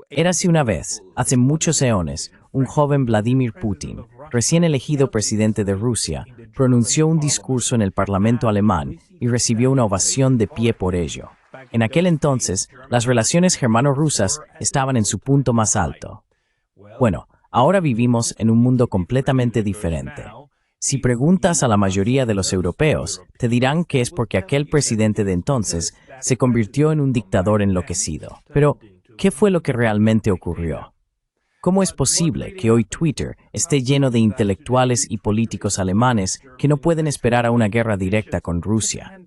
Érase una vez, hace muchos eones, un joven Vladimir Putin, recién elegido presidente de Rusia, pronunció un discurso en el Parlamento alemán y recibió una ovación de pie por ello. En aquel entonces, las relaciones germano-rusas estaban en su punto más alto. Bueno, ahora vivimos en un mundo completamente diferente. Si preguntas a la mayoría de los europeos, te dirán que es porque aquel presidente de entonces se convirtió en un dictador enloquecido. Pero, ¿qué fue lo que realmente ocurrió? ¿Cómo es posible que hoy Twitter esté lleno de intelectuales y políticos alemanes que no pueden esperar a una guerra directa con Rusia?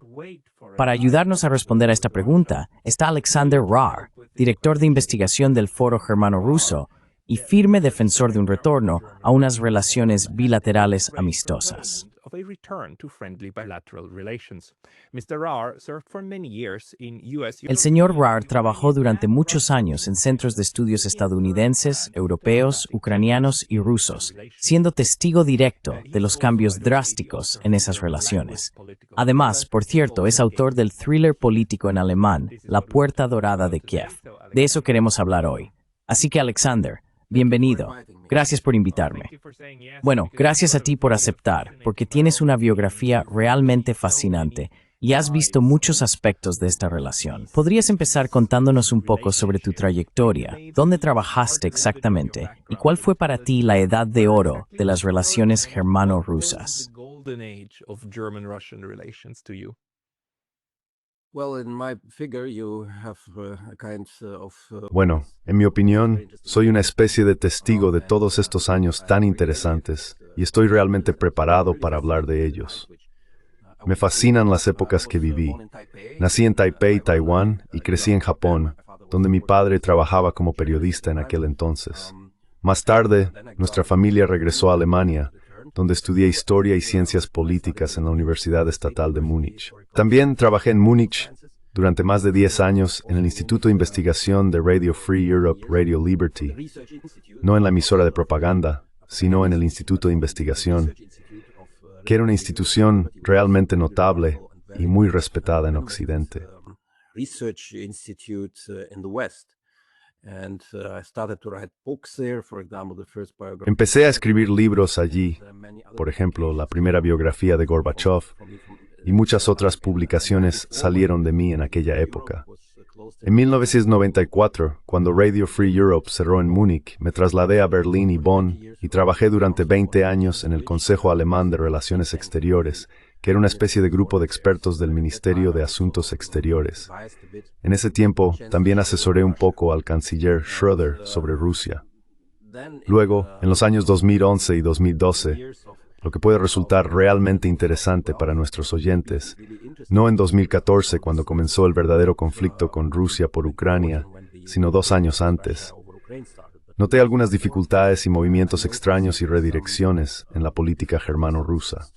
Para ayudarnos a responder a esta pregunta está Alexander Rar, director de investigación del Foro Germano-Ruso y firme defensor de un retorno a unas relaciones bilaterales amistosas. El señor Rar trabajó durante muchos años en centros de estudios estadounidenses, europeos, ucranianos y rusos, siendo testigo directo de los cambios drásticos en esas relaciones. Además, por cierto, es autor del thriller político en alemán, La Puerta Dorada de Kiev. De eso queremos hablar hoy. Así que, Alexander, bienvenido. Gracias por invitarme. Bueno, gracias a ti por aceptar, porque tienes una biografía realmente fascinante y has visto muchos aspectos de esta relación. ¿Podrías empezar contándonos un poco sobre tu trayectoria? ¿Dónde trabajaste exactamente? ¿Y cuál fue para ti la edad de oro de las relaciones germano-rusas? Bueno, en mi opinión, soy una especie de testigo de todos estos años tan interesantes y estoy realmente preparado para hablar de ellos. Me fascinan las épocas que viví. Nací en Taipei, Taiwán, y crecí en Japón, donde mi padre trabajaba como periodista en aquel entonces. Más tarde, nuestra familia regresó a Alemania, donde estudié Historia y Ciencias Políticas en la Universidad Estatal de Múnich. También trabajé en Múnich durante más de 10 años en el Instituto de Investigación de Radio Free Europe, Radio Liberty, no en la emisora de propaganda, sino en el Instituto de Investigación, que era una institución realmente notable y muy respetada en Occidente. Empecé a escribir libros allí, por ejemplo, la primera biografía de Gorbachev, y muchas otras publicaciones salieron de mí en aquella época. En 1994, cuando Radio Free Europe cerró en Múnich, me trasladé a Berlín y Bonn y trabajé durante 20 años en el Consejo Alemán de Relaciones Exteriores, que era una especie de grupo de expertos del Ministerio de Asuntos Exteriores. En ese tiempo, también asesoré un poco al canciller Schröder sobre Rusia. Luego, en los años 2011 y 2012, lo que puede resultar realmente interesante para nuestros oyentes, no en 2014 cuando comenzó el verdadero conflicto con Rusia por Ucrania, sino 2 años antes. Noté algunas dificultades y movimientos extraños y redirecciones en la política germano-rusa.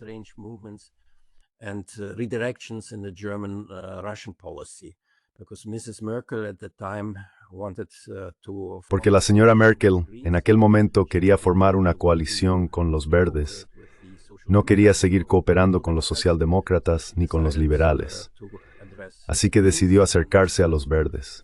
Porque la señora Merkel en aquel momento quería formar una coalición con los verdes. No quería seguir cooperando con los socialdemócratas ni con los liberales. Así que decidió acercarse a los verdes.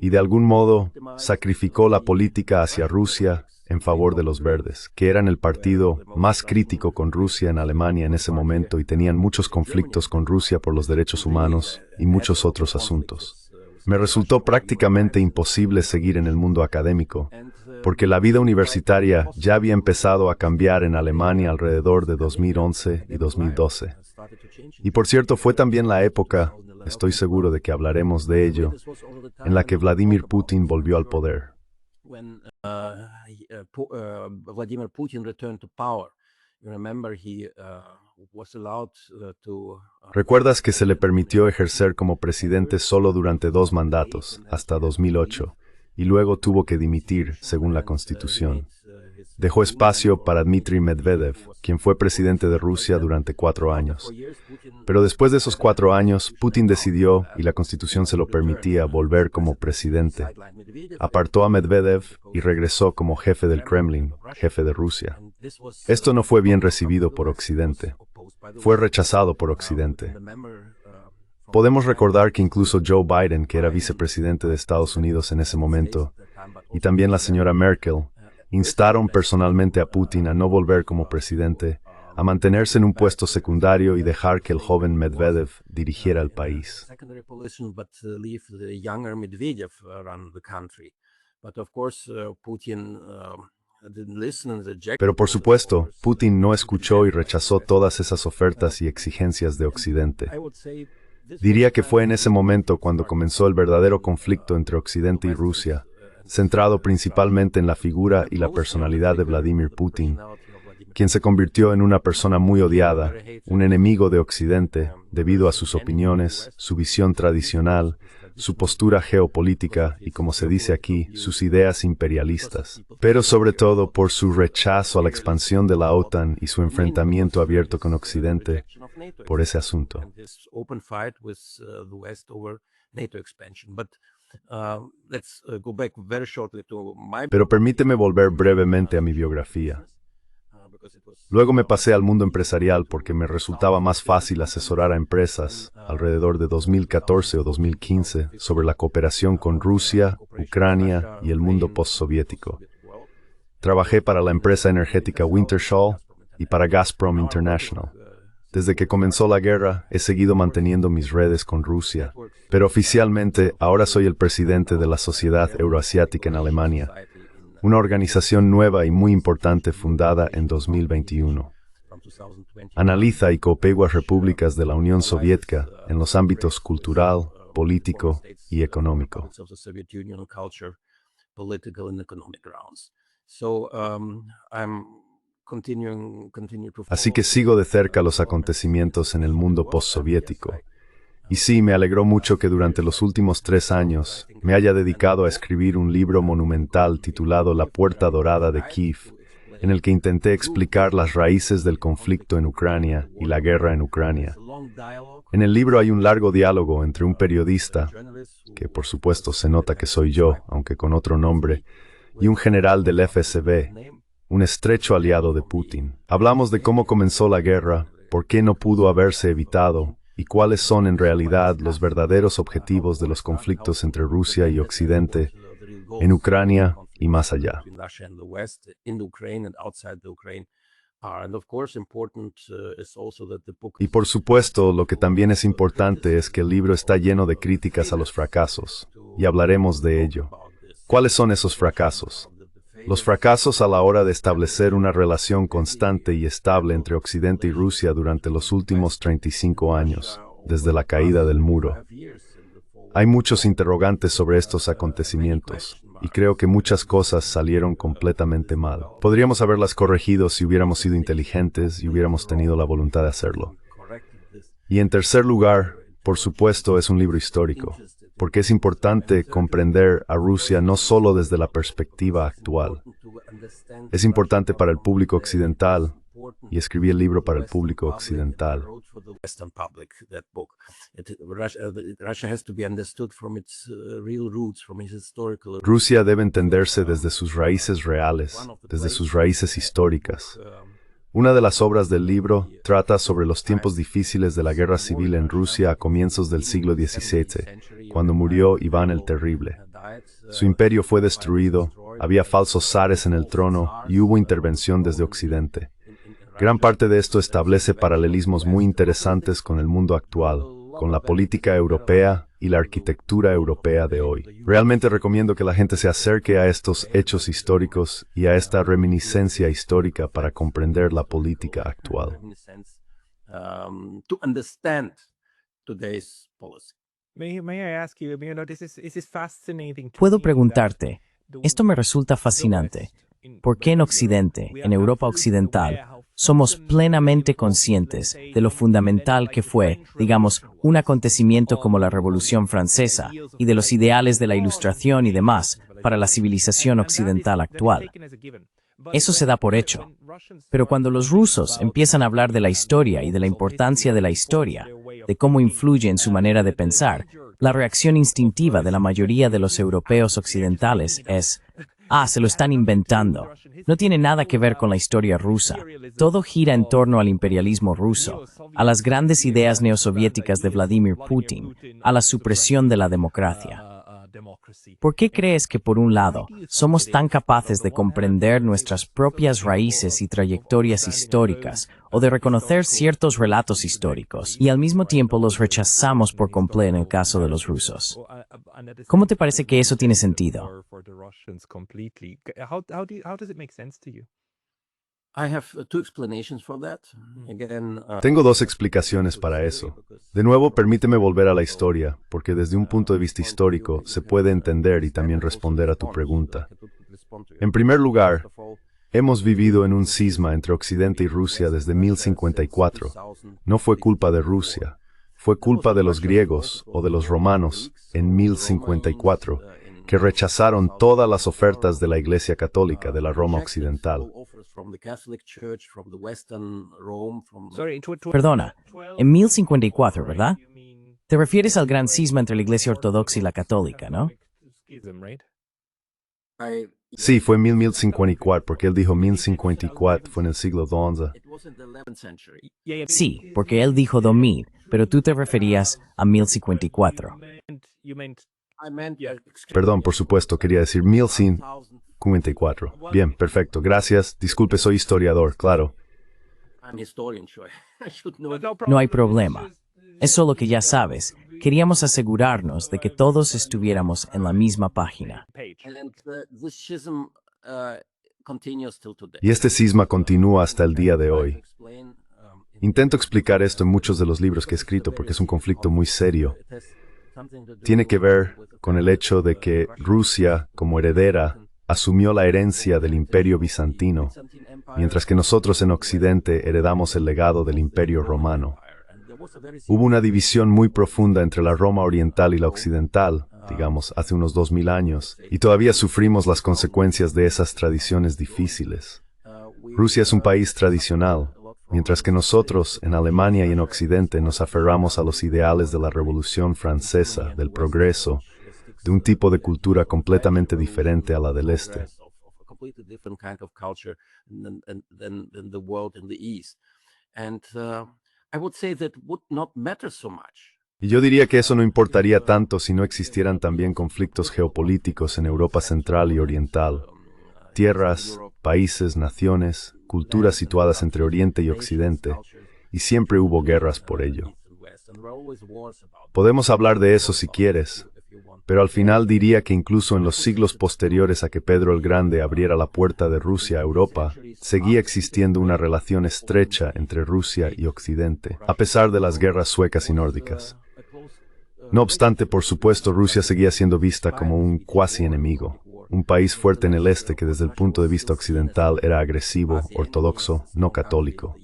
Y de algún modo sacrificó la política hacia Rusia en favor de los verdes, que eran el partido más crítico con Rusia en Alemania en ese momento y tenían muchos conflictos con Rusia por los derechos humanos y muchos otros asuntos. Me resultó prácticamente imposible seguir en el mundo académico, porque la vida universitaria ya había empezado a cambiar en Alemania alrededor de 2011 y 2012. Y por cierto, fue también la época, estoy seguro de que hablaremos de ello, en la que Vladimir Putin volvió al poder. ¿Recuerdas que se le permitió ejercer como presidente solo durante 2 mandatos, hasta 2008, y luego tuvo que dimitir, según la Constitución? Dejó espacio para Dmitry Medvedev, quien fue presidente de Rusia durante 4 años. Pero después de esos 4 años, Putin decidió, y la Constitución se lo permitía, volver como presidente. Apartó a Medvedev y regresó como jefe del Kremlin, jefe de Rusia. Esto no fue bien recibido por Occidente. Fue rechazado por Occidente. podemos recordar que incluso Joe Biden, que era vicepresidente de Estados Unidos en ese momento, y también la señora Merkel, instaron personalmente a Putin a no volver como presidente, a mantenerse en un puesto secundario y dejar que el joven Medvedev dirigiera el país. Pero por supuesto, Putin no escuchó y rechazó todas esas ofertas y exigencias de Occidente. Diría que fue en ese momento cuando comenzó el verdadero conflicto entre Occidente y Rusia, centrado principalmente en la figura y la personalidad de Vladimir Putin, quien se convirtió en una persona muy odiada, un enemigo de Occidente, debido a sus opiniones, su visión tradicional, su postura geopolítica y, como se dice aquí, sus ideas imperialistas, pero sobre todo por su rechazo a la expansión de la OTAN y su enfrentamiento abierto con Occidente por ese asunto. Pero permíteme volver brevemente a mi biografía. Luego me pasé al mundo empresarial porque me resultaba más fácil asesorar a empresas, alrededor de 2014 o 2015, sobre la cooperación con Rusia, Ucrania y el mundo postsoviético. Trabajé para la empresa energética Wintershall y para Gazprom International. Desde que comenzó la guerra, he seguido manteniendo mis redes con Rusia, pero oficialmente ahora soy el presidente de la Sociedad Euroasiática en Alemania, una organización nueva y muy importante fundada en 2021. Analiza y coopegua repúblicas de la Unión Soviética en los ámbitos cultural, político y económico. Así que sigo de cerca los acontecimientos en el mundo postsoviético. Y sí, me alegró mucho que durante los últimos 3 años me haya dedicado a escribir un libro monumental titulado La Puerta Dorada de Kiev, en el que intenté explicar las raíces del conflicto en Ucrania y la guerra en Ucrania. En el libro hay un largo diálogo entre un periodista, que por supuesto se nota que soy yo, aunque con otro nombre, y un general del FSB, un estrecho aliado de Putin. Hablamos de cómo comenzó la guerra, por qué no pudo haberse evitado, y cuáles son en realidad los verdaderos objetivos de los conflictos entre Rusia y Occidente, en Ucrania y más allá. Y por supuesto, lo que también es importante es que el libro está lleno de críticas a los fracasos, y hablaremos de ello. ¿Cuáles son esos fracasos? Los fracasos a la hora de establecer una relación constante y estable entre Occidente y Rusia durante los últimos 35 años, desde la caída del muro. Hay muchos interrogantes sobre estos acontecimientos, y creo que muchas cosas salieron completamente mal. Podríamos haberlas corregido si hubiéramos sido inteligentes y hubiéramos tenido la voluntad de hacerlo. Y en tercer lugar, por supuesto, es un libro histórico, porque es importante comprender a Rusia no solo desde la perspectiva actual. Es importante para el público occidental, y escribí el libro para el público occidental. Rusia debe entenderse desde sus raíces reales, desde sus raíces históricas. Una de las obras del libro trata sobre los tiempos difíciles de la guerra civil en Rusia a comienzos del siglo XVII, cuando murió Iván el Terrible. Su imperio fue destruido, había falsos zares en el trono y hubo intervención desde Occidente. Gran parte de esto establece paralelismos muy interesantes con el mundo actual, con la política europea y la arquitectura europea de hoy. Realmente recomiendo que la gente se acerque a estos hechos históricos y a esta reminiscencia histórica para comprender la política actual. Puedo preguntarte, esto me resulta fascinante. ¿Por qué en Occidente, en Europa Occidental, somos plenamente conscientes de lo fundamental que fue, digamos, un acontecimiento como la Revolución Francesa y de los ideales de la Ilustración y demás para la civilización occidental actual? Eso se da por hecho. Pero cuando los rusos empiezan a hablar de la historia y de la importancia de la historia, de cómo influye en su manera de pensar, la reacción instintiva de la mayoría de los europeos occidentales es: Se lo están inventando. No tiene nada que ver con la historia rusa. Todo gira en torno al imperialismo ruso, a las grandes ideas neosoviéticas de Vladimir Putin, a la supresión de la democracia. ¿Por qué crees que, por un lado, somos tan capaces de comprender nuestras propias raíces y trayectorias históricas, o de reconocer ciertos relatos históricos, y al mismo tiempo los rechazamos por completo en el caso de los rusos? ¿Cómo te parece que eso tiene sentido? Tengo dos explicaciones para eso. De nuevo, permíteme volver a la historia, porque desde un punto de vista histórico se puede entender y también responder a tu pregunta. En primer lugar, hemos vivido en un cisma entre Occidente y Rusia desde 1054. No fue culpa de Rusia, fue culpa de los griegos o de los romanos en 1054, que rechazaron todas las ofertas de la Iglesia Católica de la Roma Occidental. Perdona, en 1054, ¿verdad? Te refieres al gran cisma entre la Iglesia Ortodoxa y la Católica, ¿no? Sí, fue 1054, porque él dijo 1054, fue en el siglo XI. Sí, porque él dijo 2000, pero tú te referías a 1054. Perdón, por supuesto, quería decir 1054. Bien, perfecto, gracias. Disculpe, soy historiador, claro. No hay problema. Es solo que ya sabes, queríamos asegurarnos de que todos estuviéramos en la misma página. Y este cisma continúa hasta el día de hoy. Intento explicar esto en muchos de los libros que he escrito porque es un conflicto muy serio. Tiene que ver con el hecho de que Rusia, como heredera, asumió la herencia del Imperio Bizantino, mientras que nosotros en Occidente heredamos el legado del Imperio Romano. Hubo una división muy profunda entre la Roma oriental y la occidental, digamos, hace unos 2000 años, y todavía sufrimos las consecuencias de esas tradiciones difíciles. Rusia es un país tradicional, mientras que nosotros, en Alemania y en Occidente, nos aferramos a los ideales de la Revolución Francesa, del progreso, de un tipo de cultura completamente diferente a la del Este. Y yo diría que eso no importaría tanto si no existieran también conflictos geopolíticos en Europa Central y Oriental. Tierras, países, naciones, culturas situadas entre Oriente y Occidente, y siempre hubo guerras por ello. Podemos hablar de eso si quieres, pero al final diría que incluso en los siglos posteriores a que Pedro el Grande abriera la puerta de Rusia a Europa, seguía existiendo una relación estrecha entre Rusia y Occidente, a pesar de las guerras suecas y nórdicas. No obstante, por supuesto, Rusia seguía siendo vista como un cuasi enemigo, un país fuerte en el este que desde el punto de vista occidental era agresivo, ortodoxo, no católico.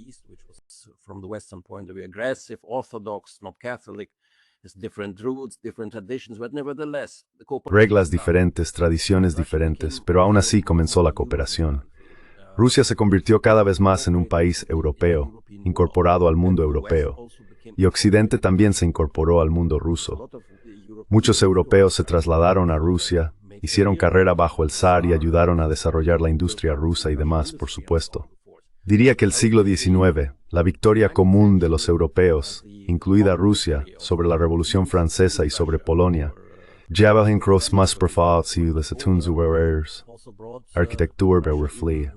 Reglas diferentes, tradiciones diferentes, pero aún así comenzó la cooperación. Rusia se convirtió cada vez más en un país europeo, incorporado al mundo europeo, y Occidente también se incorporó al mundo ruso. Muchos europeos se trasladaron a Rusia, hicieron carrera bajo el zar y ayudaron a desarrollar la industria rusa y demás, por supuesto. Diría que el siglo XIX, la victoria común de los europeos, incluida Rusia, sobre la Revolución Francesa y sobre Polonia, lleva en cross más profundas y las atunzueres, arquitectura bewerflee.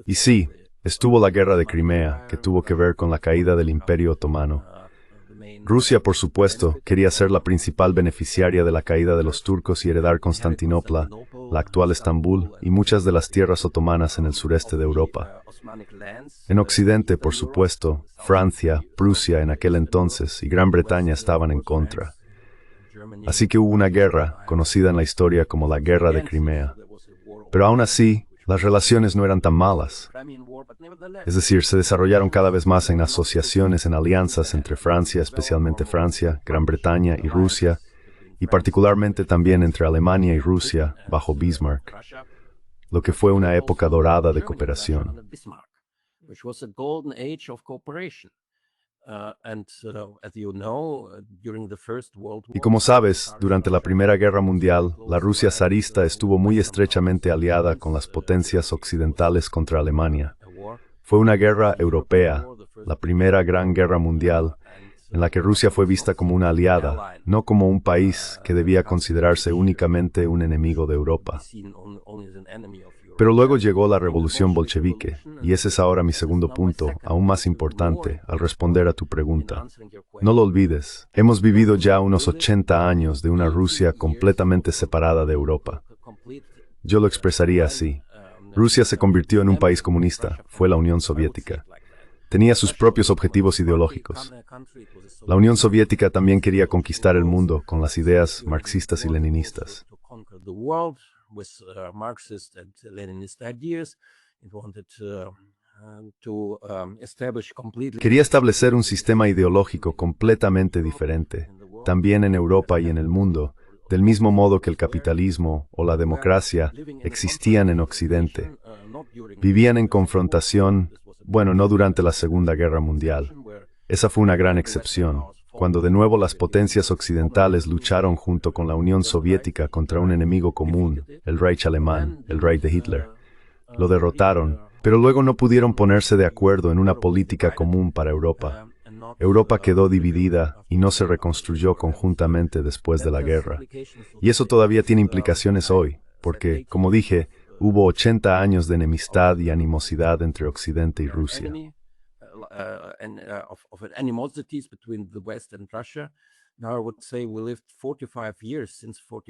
Y sí, estuvo la guerra de Crimea, que tuvo que ver con la caída del Imperio Otomano. Rusia, por supuesto, quería ser la principal beneficiaria de la caída de los turcos y heredar Constantinopla, la actual Estambul y muchas de las tierras otomanas en el sureste de Europa. En Occidente, por supuesto, Francia, Prusia en aquel entonces y Gran Bretaña estaban en contra. Así que hubo una guerra, conocida en la historia como la Guerra de Crimea. Pero aún así, las relaciones no eran tan malas. Es decir, se desarrollaron cada vez más en asociaciones, en alianzas entre Francia, especialmente Francia, Gran Bretaña y Rusia, y particularmente también entre Alemania y Rusia, bajo Bismarck, lo que fue una época dorada de cooperación. Y como sabes, durante la Primera Guerra Mundial, la Rusia zarista estuvo muy estrechamente aliada con las potencias occidentales contra Alemania. Fue una guerra europea, la primera gran guerra mundial, en la que Rusia fue vista como una aliada, no como un país que debía considerarse únicamente un enemigo de Europa. Pero luego llegó la revolución bolchevique, y ese es ahora mi segundo punto, aún más importante, al responder a tu pregunta. No lo olvides, hemos vivido ya unos 80 años de una Rusia completamente separada de Europa. Yo lo expresaría así. Rusia se convirtió en un país comunista, fue la Unión Soviética. Tenía sus propios objetivos ideológicos. La Unión Soviética también quería conquistar el mundo con las ideas marxistas y leninistas. Quería establecer un sistema ideológico completamente diferente, también en Europa y en el mundo, del mismo modo que el capitalismo o la democracia existían en Occidente. Vivían en confrontación, bueno, no durante la Segunda Guerra Mundial. Esa fue una gran excepción, cuando de nuevo las potencias occidentales lucharon junto con la Unión Soviética contra un enemigo común, el Reich alemán, el Reich de Hitler. Lo derrotaron, pero luego no pudieron ponerse de acuerdo en una política común para Europa. Europa quedó dividida y no se reconstruyó conjuntamente después de la guerra. Y eso todavía tiene implicaciones hoy, porque, como dije, hubo 80 años de enemistad y animosidad entre Occidente y Rusia.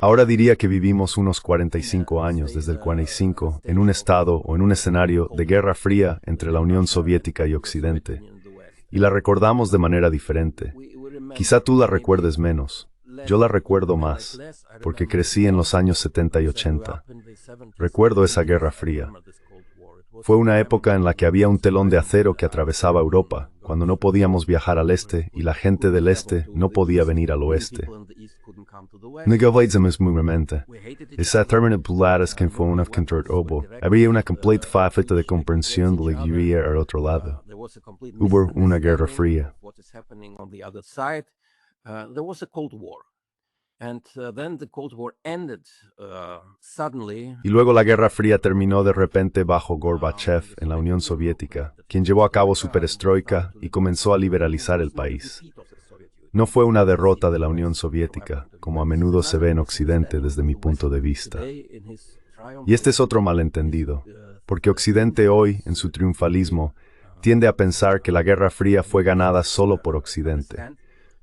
Ahora diría que vivimos unos 45 años desde el 45 en un estado o en un escenario de guerra fría entre la Unión Soviética y Occidente. Y la recordamos de manera diferente. Quizá tú la recuerdes menos. Yo la recuerdo más, porque crecí en los años 70 y 80. Recuerdo esa guerra fría. Fue una época en la que había un telón de acero que atravesaba Europa, cuando no podíamos viajar al este y la gente del este no podía venir al oeste. Esa terminal que fue una contra-obo. Había una completa falta de comprensión de la guerra al otro lado. Hubo una guerra fría. Y luego la Guerra Fría terminó de repente bajo Gorbachev en la Unión Soviética, quien llevó a cabo su perestroika y comenzó a liberalizar el país. No fue una derrota de la Unión Soviética, como a menudo se ve en Occidente desde mi punto de vista. Y este es otro malentendido, porque Occidente hoy, en su triunfalismo, tiende a pensar que la Guerra Fría fue ganada solo por Occidente,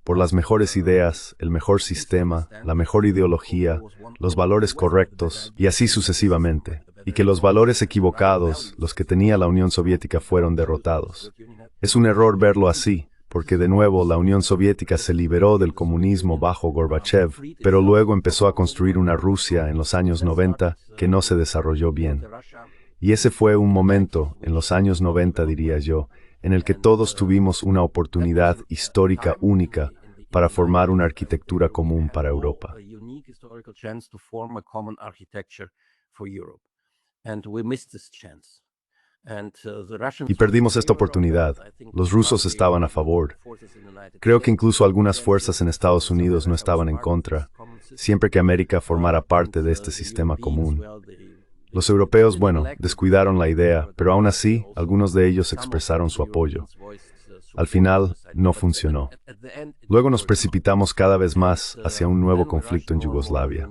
por las mejores ideas, el mejor sistema, la mejor ideología, los valores correctos, y así sucesivamente, y que los valores equivocados, los que tenía la Unión Soviética, fueron derrotados. Es un error verlo así, porque de nuevo la Unión Soviética se liberó del comunismo bajo Gorbachev, pero luego empezó a construir una Rusia en los años 90 que no se desarrolló bien. Y ese fue un momento, en los años 90 diría yo, en el que todos tuvimos una oportunidad histórica única para formar una arquitectura común para Europa. Y perdimos esta oportunidad. Los rusos estaban a favor. Creo que incluso algunas fuerzas en Estados Unidos no estaban en contra, siempre que América formara parte de este sistema común. Los europeos, bueno, descuidaron la idea, pero aún así, algunos de ellos expresaron su apoyo. Al final, no funcionó. Luego nos precipitamos cada vez más hacia un nuevo conflicto en Yugoslavia.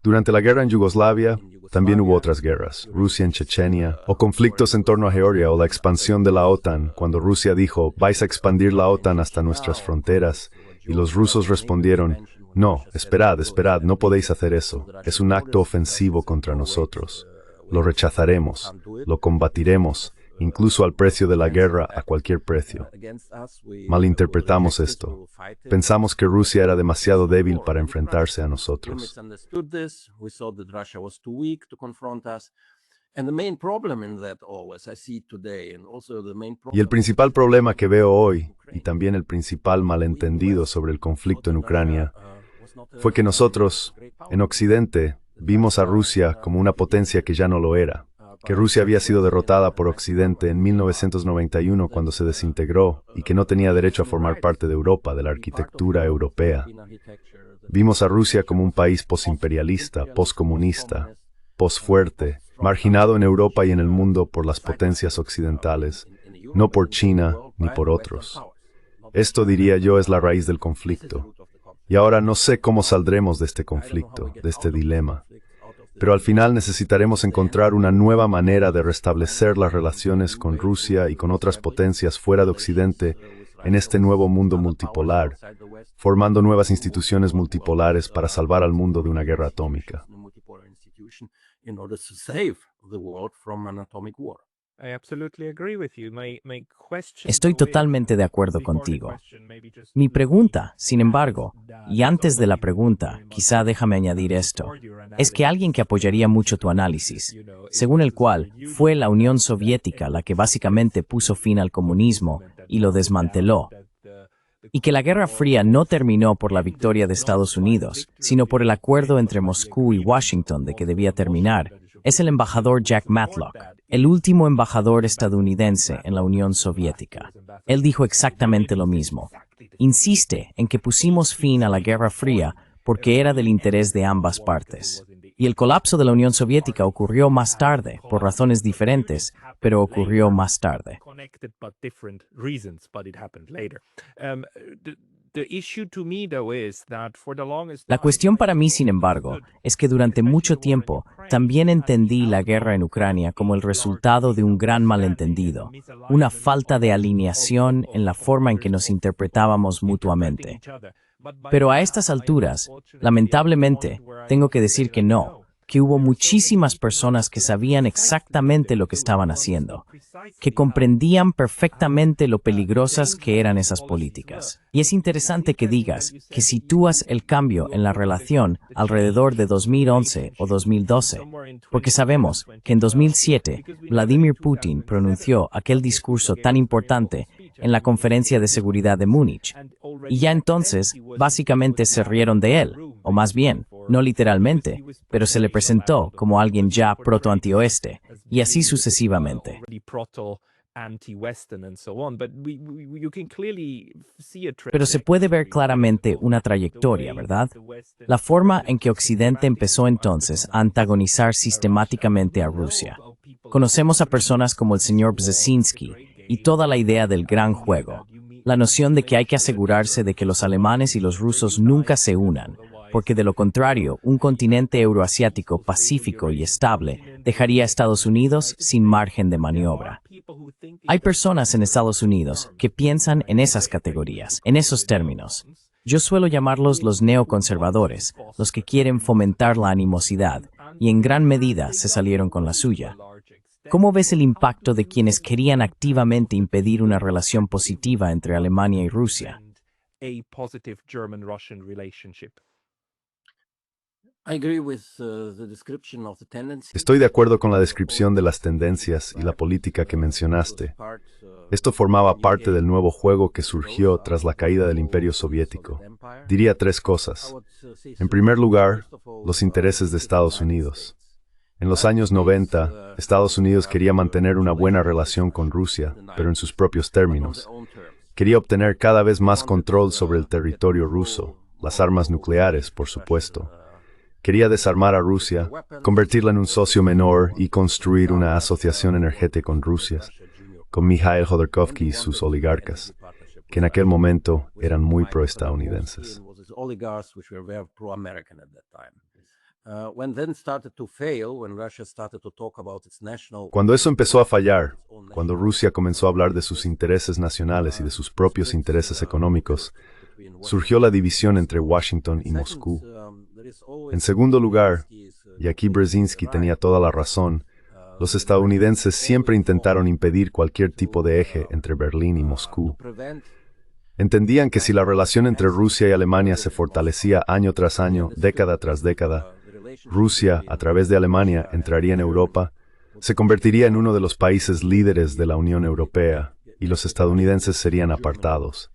Durante la guerra en Yugoslavia, también hubo otras guerras, Rusia en Chechenia, o conflictos en torno a Georgia o la expansión de la OTAN, cuando Rusia dijo, vais a expandir la OTAN hasta nuestras fronteras, y los rusos respondieron, no, esperad, no podéis hacer eso, es un acto ofensivo contra nosotros. Lo rechazaremos, lo combatiremos, incluso al precio de la guerra, a cualquier precio. Malinterpretamos esto. Pensamos que Rusia era demasiado débil para enfrentarse a nosotros. Y el principal problema que veo hoy, y también el principal malentendido sobre el conflicto en Ucrania, fue que nosotros, en Occidente, vimos a Rusia como una potencia que ya no lo era. que Rusia había sido derrotada por Occidente en 1991 cuando se desintegró y que no tenía derecho a formar parte de Europa, de la arquitectura europea. Vimos a Rusia como un país posimperialista, poscomunista, posfuerte, marginado en Europa y en el mundo por las potencias occidentales, no por China ni por otros. Esto, diría yo, es la raíz del conflicto. Y ahora no sé cómo saldremos de este conflicto, de este dilema. Pero al final necesitaremos encontrar una nueva manera de restablecer las relaciones con Rusia y con otras potencias fuera de Occidente en este nuevo mundo multipolar, formando nuevas instituciones multipolares para salvar al mundo de una guerra atómica. Estoy totalmente de acuerdo contigo. Mi pregunta, sin embargo, y antes de la pregunta, quizá déjame añadir esto, es que alguien que apoyaría mucho tu análisis, según el cual fue la Unión Soviética la que básicamente puso fin al comunismo y lo desmanteló, y que la Guerra Fría no terminó por la victoria de Estados Unidos, sino por el acuerdo entre Moscú y Washington de que debía terminar, es el embajador Jack Matlock, el último embajador estadounidense en la Unión Soviética. Él dijo exactamente lo mismo. Insiste en que pusimos fin a la Guerra Fría porque era del interés de ambas partes. Y el colapso de la Unión Soviética ocurrió más tarde, por razones diferentes, pero ocurrió más tarde. La cuestión para mí, sin embargo, es que durante mucho tiempo también entendí la guerra en Ucrania como el resultado de un gran malentendido, una falta de alineación en la forma en que nos interpretábamos mutuamente. Pero a estas alturas, lamentablemente, tengo que decir que no, que hubo muchísimas personas que sabían exactamente lo que estaban haciendo, que comprendían perfectamente lo peligrosas que eran esas políticas. Y es interesante que digas que sitúas el cambio en la relación alrededor de 2011 o 2012, porque sabemos que en 2007 Vladimir Putin pronunció aquel discurso tan importante en la Conferencia de Seguridad de Múnich, y ya entonces básicamente se rieron de él, o más bien, no literalmente, pero se le presentó como alguien ya proto-antioeste, y así sucesivamente. Pero se puede ver claramente una trayectoria, ¿verdad? La forma en que Occidente empezó entonces a antagonizar sistemáticamente a Rusia. Conocemos a personas como el señor Brzezinski y toda la idea del gran juego, la noción de que hay que asegurarse de que los alemanes y los rusos nunca se unan, porque de lo contrario, un continente euroasiático pacífico y estable dejaría a Estados Unidos sin margen de maniobra. Hay personas en Estados Unidos que piensan en esas categorías, en esos términos. Yo suelo llamarlos los neoconservadores, los que quieren fomentar la animosidad, y en gran medida se salieron con la suya. ¿Cómo ves el impacto de quienes querían activamente impedir una relación positiva entre Alemania y Rusia? Estoy de acuerdo con la descripción de las tendencias y la política que mencionaste. Esto formaba parte del nuevo juego que surgió tras la caída del Imperio Soviético. Diría tres cosas. En primer lugar, los intereses de Estados Unidos. En los años 90, Estados Unidos quería mantener una buena relación con Rusia, pero en sus propios términos. Quería obtener cada vez más control sobre el territorio ruso, las armas nucleares, por supuesto. Quería desarmar a Rusia, convertirla en un socio menor y construir una asociación energética con Rusia, con Mikhail Khodorkovsky y sus oligarcas, que en aquel momento eran muy proestadounidenses. Cuando eso empezó a fallar, cuando Rusia comenzó a hablar de sus intereses nacionales y de sus propios intereses económicos, surgió la división entre Washington y Moscú. En segundo lugar, y aquí Brzezinski tenía toda la razón, los estadounidenses siempre intentaron impedir cualquier tipo de eje entre Berlín y Moscú. Entendían que si la relación entre Rusia y Alemania se fortalecía año tras año, década tras década, Rusia, a través de Alemania, entraría en Europa, se convertiría en uno de los países líderes de la Unión Europea, y los estadounidenses serían apartados.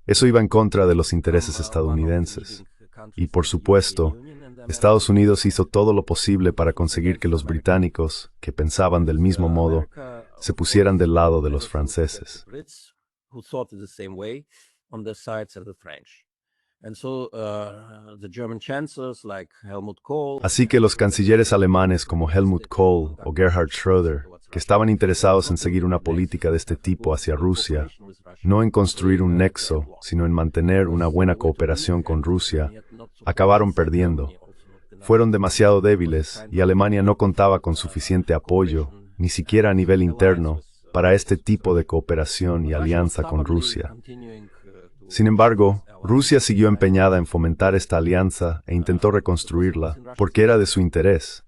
Eso iba en contra de los intereses estadounidenses. Y, por supuesto, Estados Unidos hizo todo lo posible para conseguir que los británicos, que pensaban del mismo modo, se pusieran del lado de los franceses. Así que los cancilleres alemanes como Helmut Kohl o Gerhard Schröder, que estaban interesados en seguir una política de este tipo hacia Rusia, no en construir un nexo, sino en mantener una buena cooperación con Rusia, acabaron perdiendo. Fueron demasiado débiles y Alemania no contaba con suficiente apoyo, ni siquiera a nivel interno, para este tipo de cooperación y alianza con Rusia. Sin embargo, Rusia siguió empeñada en fomentar esta alianza e intentó reconstruirla, porque era de su interés.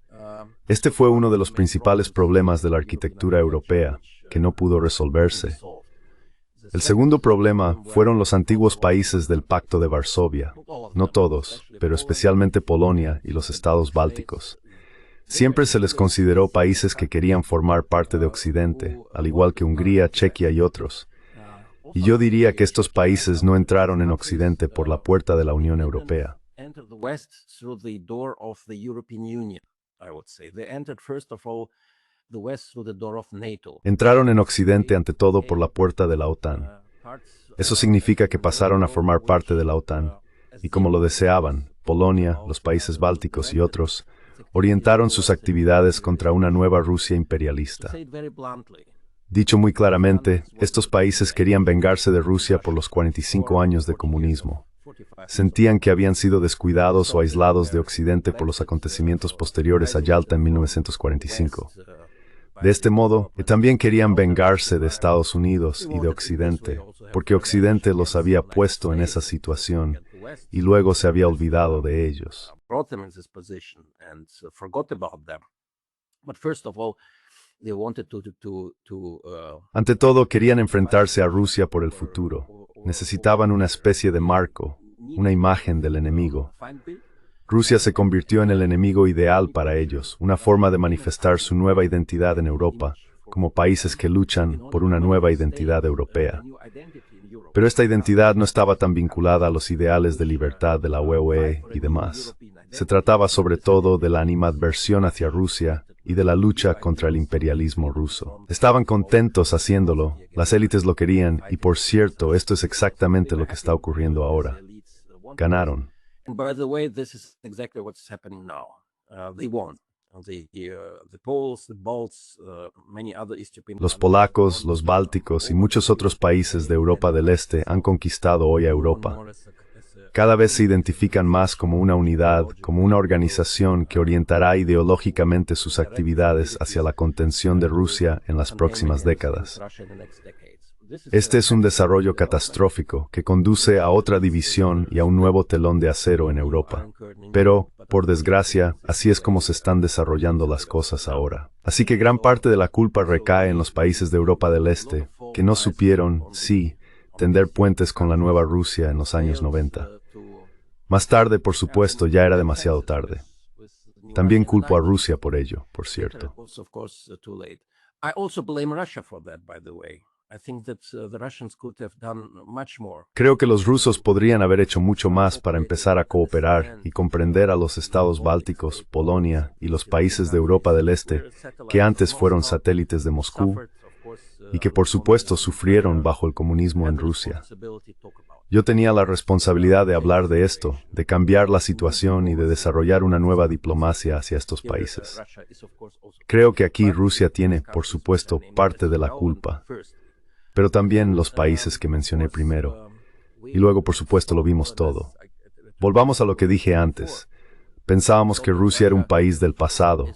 Este fue uno de los principales problemas de la arquitectura europea, que no pudo resolverse. El segundo problema fueron los antiguos países del Pacto de Varsovia. No todos, pero especialmente Polonia y los estados bálticos. Siempre se les consideró países que querían formar parte de Occidente, al igual que Hungría, Chequia y otros. Y yo diría que estos países no entraron en Occidente por la puerta de la Unión Europea. Entraron en Occidente ante todo por la puerta de la OTAN. Eso significa que pasaron a formar parte de la OTAN, y como lo deseaban, Polonia, los países bálticos y otros, orientaron sus actividades contra una nueva Rusia imperialista. Dicho muy claramente, estos países querían vengarse de Rusia por los 45 años de comunismo. Sentían que habían sido descuidados o aislados de Occidente por los acontecimientos posteriores a Yalta en 1945. De este modo, también querían vengarse de Estados Unidos y de Occidente, porque Occidente los había puesto en esa situación y luego se había olvidado de ellos. Ante todo, querían enfrentarse a Rusia por el futuro. Necesitaban una especie de marco, una imagen del enemigo. Rusia se convirtió en el enemigo ideal para ellos, una forma de manifestar su nueva identidad en Europa, como países que luchan por una nueva identidad europea. Pero esta identidad no estaba tan vinculada a los ideales de libertad de la UE y demás. Se trataba sobre todo de la animadversión hacia Rusia y de la lucha contra el imperialismo ruso. Estaban contentos haciéndolo, las élites lo querían, y por cierto, esto es exactamente lo que está ocurriendo ahora. Ganaron. Los polacos, los bálticos y muchos otros países de Europa del Este han conquistado hoy a Europa. Cada vez se identifican más como una unidad, como una organización que orientará ideológicamente sus actividades hacia la contención de Rusia en las próximas décadas. Este es un desarrollo catastrófico que conduce a otra división y a un nuevo telón de acero en Europa. Pero, por desgracia, así es como se están desarrollando las cosas ahora. Así que gran parte de la culpa recae en los países de Europa del Este, que no supieron, sí, tender puentes con la nueva Rusia en los años 90. Más tarde, por supuesto, ya era demasiado tarde. También culpo a Rusia por ello, por cierto. Creo que los rusos podrían haber hecho mucho más para empezar a cooperar y comprender a los estados bálticos, Polonia y los países de Europa del Este, que antes fueron satélites de Moscú y que por supuesto sufrieron bajo el comunismo en Rusia. Yo tenía la responsabilidad de hablar de esto, de cambiar la situación y de desarrollar una nueva diplomacia hacia estos países. Creo que aquí Rusia tiene, por supuesto, parte de la culpa, pero también los países que mencioné primero. Y luego, por supuesto, lo vimos todo. Volvamos a lo que dije antes. Pensábamos que Rusia era un país del pasado,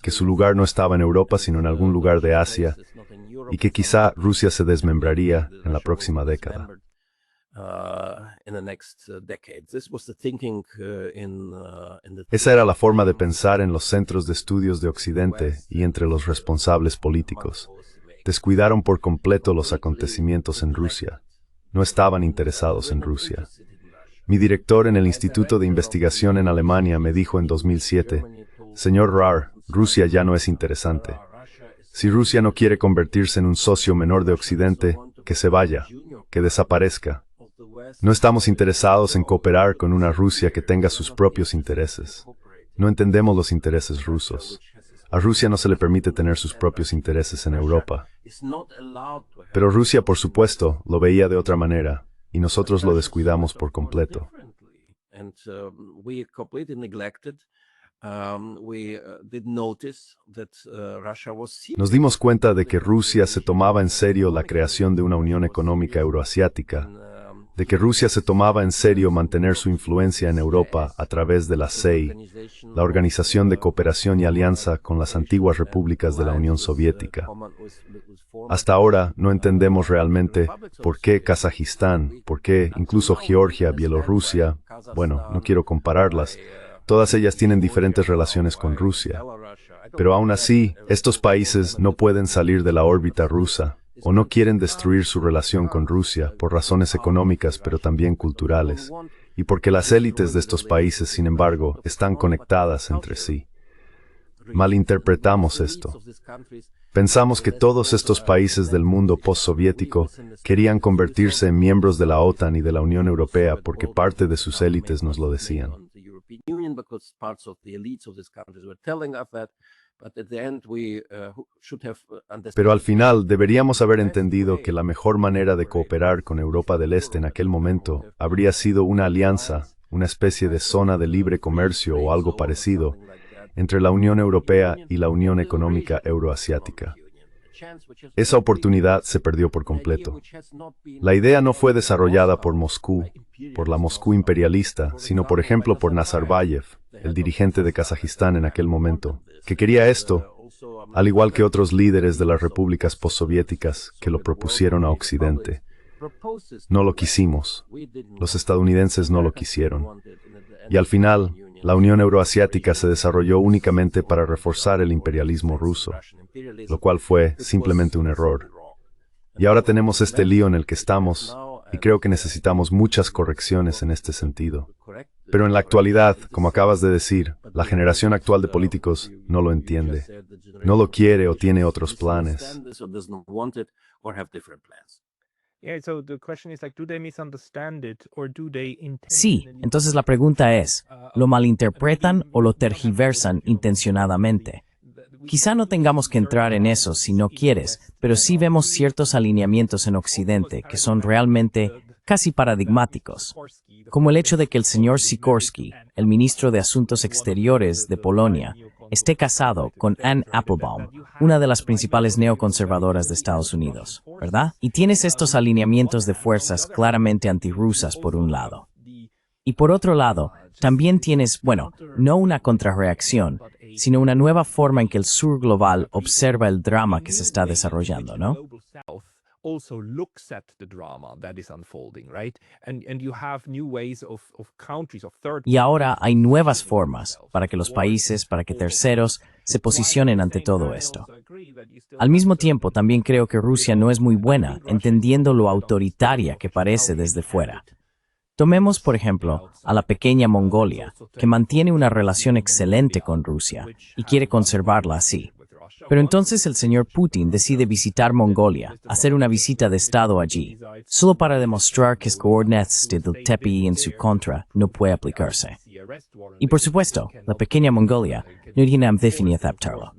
que su lugar no estaba en Europa sino en algún lugar de Asia, y que quizá Rusia se desmembraría en la próxima década. Esa era la forma de pensar en los centros de estudios de Occidente y entre los responsables políticos. Descuidaron por completo los acontecimientos en Rusia. No estaban interesados en Rusia. Mi director en el Instituto de Investigación en Alemania me dijo en 2007, «Señor Rahr, Rusia ya no es interesante. Si Rusia no quiere convertirse en un socio menor de Occidente, que se vaya, que desaparezca. No estamos interesados en cooperar con una Rusia que tenga sus propios intereses. No entendemos los intereses rusos. A Rusia no se le permite tener sus propios intereses en Europa. Pero Rusia, por supuesto, lo veía de otra manera, y nosotros lo descuidamos por completo. Nos dimos cuenta de que Rusia se tomaba en serio la creación de una Unión Económica Euroasiática, de que Rusia se tomaba en serio mantener su influencia en Europa a través de la CEI, la Organización de Cooperación y Alianza con las antiguas repúblicas de la Unión Soviética. Hasta ahora no entendemos realmente por qué Kazajistán, por qué incluso Georgia, Bielorrusia, bueno, no quiero compararlas, todas ellas tienen diferentes relaciones con Rusia. Pero aún así, estos países no pueden salir de la órbita rusa, o no quieren destruir su relación con Rusia por razones económicas pero también culturales, y porque las élites de estos países, sin embargo, están conectadas entre sí. Malinterpretamos esto. Pensamos que todos estos países del mundo postsoviético querían convertirse en miembros de la OTAN y de la Unión Europea porque parte de sus élites nos lo decían. Pero al final deberíamos haber entendido que la mejor manera de cooperar con Europa del Este en aquel momento habría sido una alianza, una especie de zona de libre comercio o algo parecido, entre la Unión Europea y la Unión Económica Euroasiática. Esa oportunidad se perdió por completo. La idea no fue desarrollada por Moscú, por la Moscú imperialista, sino por ejemplo por Nazarbayev, el dirigente de Kazajistán en aquel momento, que quería esto, al igual que otros líderes de las repúblicas postsoviéticas que lo propusieron a Occidente. No lo quisimos. Los estadounidenses no lo quisieron. Y al final, la Unión Euroasiática se desarrolló únicamente para reforzar el imperialismo ruso, lo cual fue simplemente un error. Y ahora tenemos este lío en el que estamos, y creo que necesitamos muchas correcciones en este sentido. Pero en la actualidad, como acabas de decir, la generación actual de políticos no lo entiende. No lo quiere o tiene otros planes. Sí, entonces la pregunta es, ¿lo malinterpretan o lo tergiversan intencionadamente? Quizá no tengamos que entrar en eso si no quieres, pero sí vemos ciertos alineamientos en Occidente que son realmente casi paradigmáticos, como el hecho de que el señor Sikorski, el ministro de Asuntos Exteriores de Polonia, esté casado con Anne Applebaum, una de las principales neoconservadoras de Estados Unidos, ¿verdad? Y tienes estos alineamientos de fuerzas claramente antirrusas por un lado. Y por otro lado, también tienes, bueno, no una contrarreacción, sino una nueva forma en que el sur global observa el drama que se está desarrollando, ¿no? Y ahora hay nuevas formas para que los países, para que terceros se posicionen ante todo esto. Al mismo tiempo, también creo que Rusia no es muy buena entendiendo lo autoritaria que parece desde fuera. Tomemos, por ejemplo, a la pequeña Mongolia, que mantiene una relación excelente con Rusia y quiere conservarla así. Pero entonces el señor Putin decide visitar Mongolia, hacer una visita de Estado allí, solo para demostrar que Skordnets de Tepi en su contra no puede aplicarse. Y por supuesto, la pequeña Mongolia no tiene ambición de aceptarlo.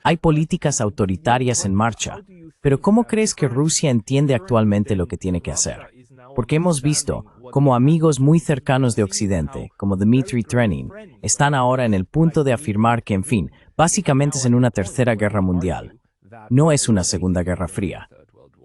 Hay políticas autoritarias en marcha, pero ¿cómo crees que Rusia entiende actualmente lo que tiene que hacer? Porque hemos visto cómo amigos muy cercanos de Occidente, como Dmitry Trenin, están ahora en el punto de afirmar que, en fin, básicamente es en una tercera guerra mundial. No es una segunda guerra fría,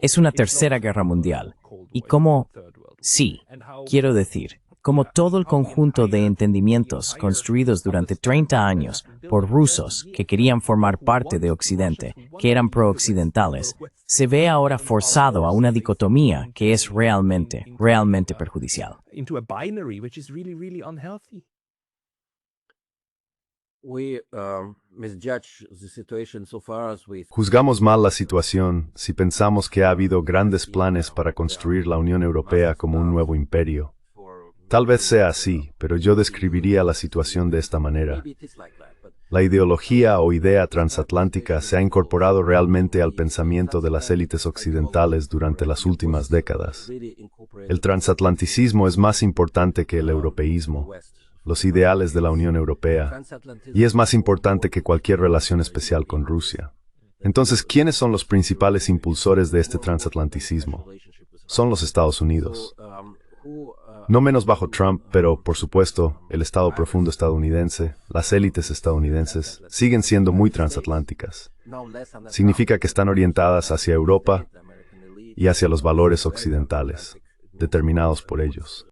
es una tercera guerra mundial. Y como, sí, quiero decir, como todo el conjunto de entendimientos construidos durante 30 años por rusos que querían formar parte de Occidente, que eran pro-occidentales, se ve ahora forzado a una dicotomía que es realmente perjudicial. Juzgamos mal la situación si pensamos que ha habido grandes planes para construir la Unión Europea como un nuevo imperio. Tal vez sea así, pero yo describiría la situación de esta manera. La ideología o idea transatlántica se ha incorporado realmente al pensamiento de las élites occidentales durante las últimas décadas. El transatlanticismo es más importante que el europeísmo, los ideales de la Unión Europea, y es más importante que cualquier relación especial con Rusia. Entonces, ¿quiénes son los principales impulsores de este transatlanticismo? Son los Estados Unidos. No menos bajo Trump, pero, por supuesto, el Estado profundo estadounidense, las élites estadounidenses, siguen siendo muy transatlánticas. Significa que están orientadas hacia Europa y hacia los valores occidentales, determinados por ellos.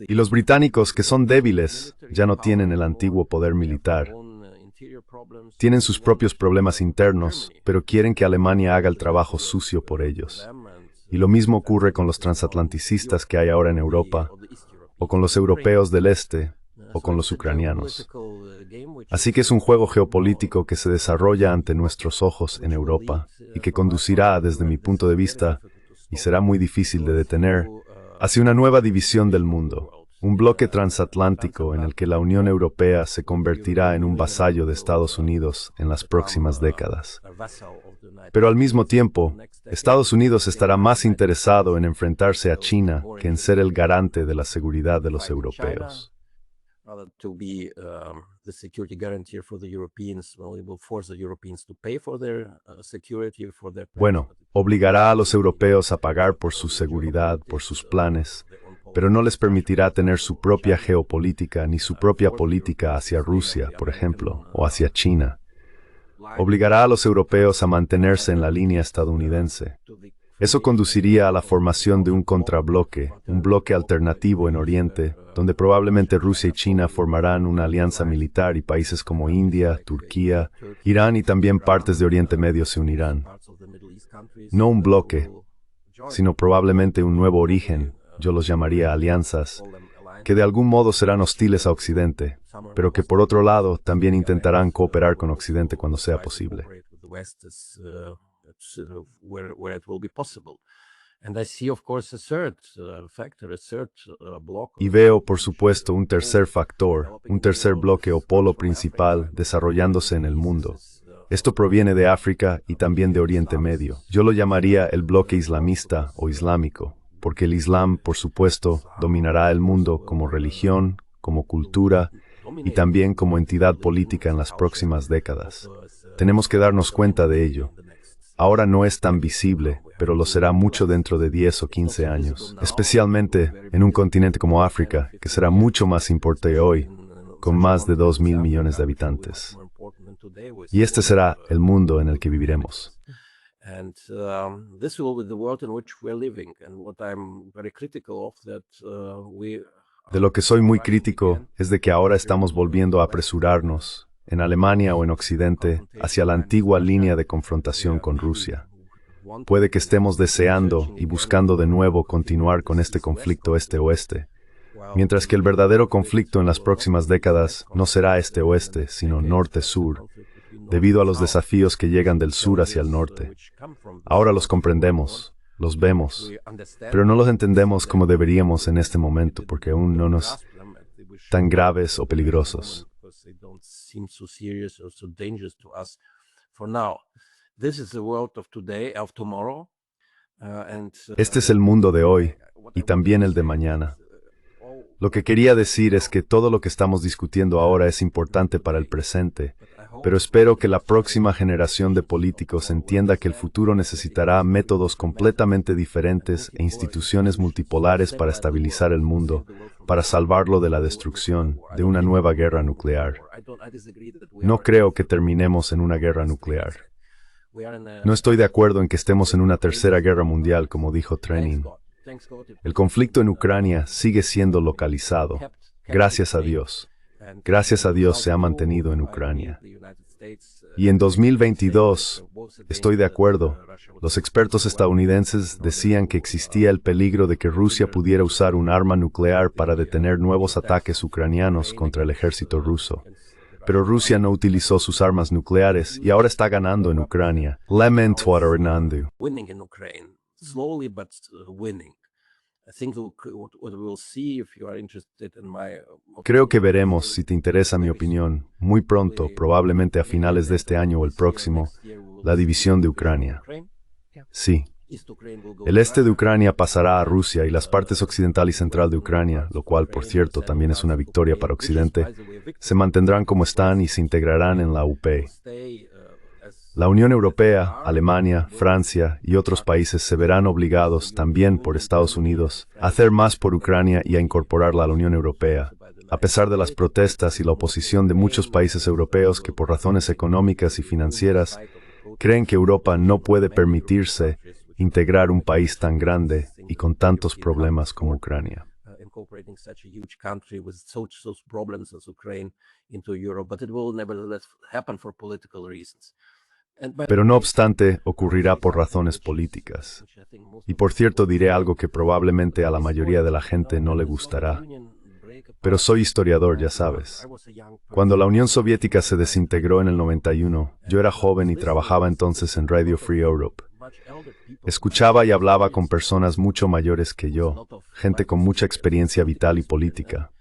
Y los británicos, que son débiles, ya no tienen el antiguo poder militar. Tienen sus propios problemas internos, pero quieren que Alemania haga el trabajo sucio por ellos. Y lo mismo ocurre con los transatlanticistas que hay ahora en Europa, o con los europeos del este, o con los ucranianos. Así que es un juego geopolítico que se desarrolla ante nuestros ojos en Europa, y que conducirá, desde mi punto de vista, y será muy difícil de detener, hacia una nueva división del mundo. Un bloque transatlántico en el que la Unión Europea se convertirá en un vasallo de Estados Unidos en las próximas décadas. Pero al mismo tiempo, Estados Unidos estará más interesado en enfrentarse a China que en ser el garante de la seguridad de los europeos. Bueno, obligará a los europeos a pagar por su seguridad, por sus planes, pero no les permitirá tener su propia geopolítica ni su propia política hacia Rusia, por ejemplo, o hacia China. Obligará a los europeos a mantenerse en la línea estadounidense. Eso conduciría a la formación de un contrabloque, un bloque alternativo en Oriente, donde probablemente Rusia y China formarán una alianza militar y países como India, Turquía, Irán y también partes de Oriente Medio se unirán. No un bloque, sino probablemente un nuevo origen. Yo los llamaría alianzas, que de algún modo serán hostiles a Occidente, pero que por otro lado también intentarán cooperar con Occidente cuando sea posible. Y veo, por supuesto, un tercer factor, un tercer bloque o polo principal desarrollándose en el mundo. Esto proviene de África y también de Oriente Medio. Yo lo llamaría el bloque islamista o islámico, porque el Islam, por supuesto, dominará el mundo como religión, como cultura y también como entidad política en las próximas décadas. Tenemos que darnos cuenta de ello. Ahora no es tan visible, pero lo será mucho dentro de 10 o 15 años, especialmente en un continente como África, que será mucho más importante hoy, con más de 2.000 millones de habitantes. Y este será el mundo en el que viviremos. And this will be the world in which we're living, and what I'm very critical of that De lo que soy muy crítico es de que ahora estamos volviendo a apresurarnos, en Alemania o en Occidente, hacia la antigua línea de confrontación con Rusia. Puede que estemos deseando y buscando de nuevo continuar con este conflicto este-oeste, mientras que el verdadero conflicto en las próximas décadas no será este-oeste, sino norte-sur, debido a los desafíos que llegan del sur hacia el norte. Ahora los comprendemos, los vemos, pero no los entendemos como deberíamos en este momento, porque aún no nos tan graves o peligrosos. Este es el mundo de hoy y también el de mañana. Lo que quería decir es que todo lo que estamos discutiendo ahora es importante para el presente, pero espero que la próxima generación de políticos entienda que el futuro necesitará métodos completamente diferentes e instituciones multipolares para estabilizar el mundo, para salvarlo de la destrucción, de una nueva guerra nuclear. No creo que terminemos en una guerra nuclear. No estoy de acuerdo en que estemos en una tercera guerra mundial, como dijo Trenin. El conflicto en Ucrania sigue siendo localizado. Gracias a Dios. Gracias a Dios se ha mantenido en Ucrania. Y en 2022, estoy de acuerdo, los expertos estadounidenses decían que existía el peligro de que Rusia pudiera usar un arma nuclear para detener nuevos ataques ucranianos contra el ejército ruso. Pero Rusia no utilizó sus armas nucleares y ahora está ganando en Ucrania. Lamentwater Hernando. Winning in Ukraine, slowly but winning. I think what we'll see, if you are interested in my Creo que veremos, si te interesa mi opinión, muy pronto, probablemente a finales de este año o el próximo, la división de Ucrania. Sí. El este de Ucrania pasará a Rusia y las partes occidental y central de Ucrania, lo cual, por cierto, también es una victoria para Occidente, se mantendrán como están y se integrarán en la UP. La Unión Europea, Alemania, Francia y otros países se verán obligados, también por Estados Unidos, a hacer más por Ucrania y a incorporarla a la Unión Europea, a pesar de las protestas y la oposición de muchos países europeos que por razones económicas y financieras creen que Europa no puede permitirse integrar un país tan grande y con tantos problemas como Ucrania. Incorporating such a huge country with such problems as Ukraine into Europe, but it will nevertheless happen for political reasons. Pero no obstante, ocurrirá por razones políticas. Y por cierto, diré algo que probablemente a la mayoría de la gente no le gustará. Pero soy historiador, ya sabes. Cuando la Unión Soviética se desintegró en el 91, yo era joven y trabajaba entonces en Radio Free Europe. Escuchaba y hablaba con personas mucho mayores que yo, gente con mucha experiencia vital y política.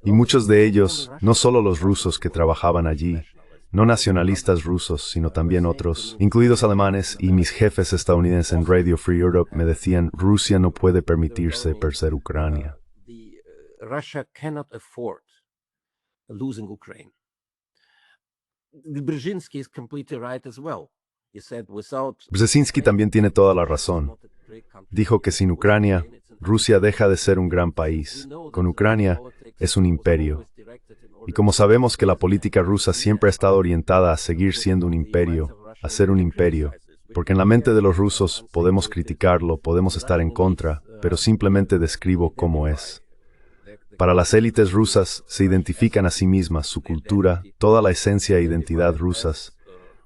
Y muchos de ellos, no solo los rusos que trabajaban allí, no nacionalistas rusos, sino también otros, incluidos alemanes, y mis jefes estadounidenses en Radio Free Europe me decían, Rusia no puede permitirse perder Ucrania. Russia cannot afford losing Ukraine. Brzezinski is completely right as well. He said Brzezinski también tiene toda la razón. Dijo que sin Ucrania, Rusia deja de ser un gran país. Con Ucrania, es un imperio. Y como sabemos que la política rusa siempre ha estado orientada a seguir siendo un imperio, a ser un imperio, porque en la mente de los rusos podemos criticarlo, podemos estar en contra, pero simplemente describo cómo es. Para las élites rusas se identifican a sí mismas, su cultura, toda la esencia e identidad rusas,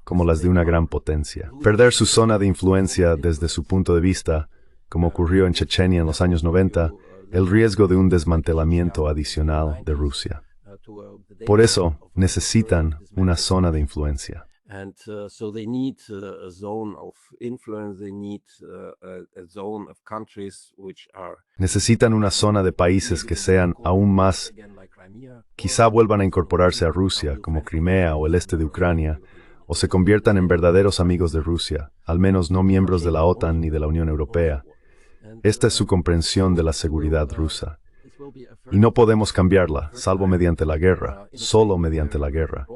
como las de una gran potencia. Perder su zona de influencia desde su punto de vista, como ocurrió en Chechenia en los años 90, el riesgo de un desmantelamiento adicional de Rusia. Por eso, necesitan una zona de influencia. Necesitan una zona de países que sean aún más, quizá vuelvan a incorporarse a Rusia, como Crimea o el este de Ucrania, o se conviertan en verdaderos amigos de Rusia, al menos no miembros de la OTAN ni de la Unión Europea. Esta es su comprensión de la seguridad rusa. Y no podemos cambiarla, salvo mediante la guerra, solo mediante la guerra.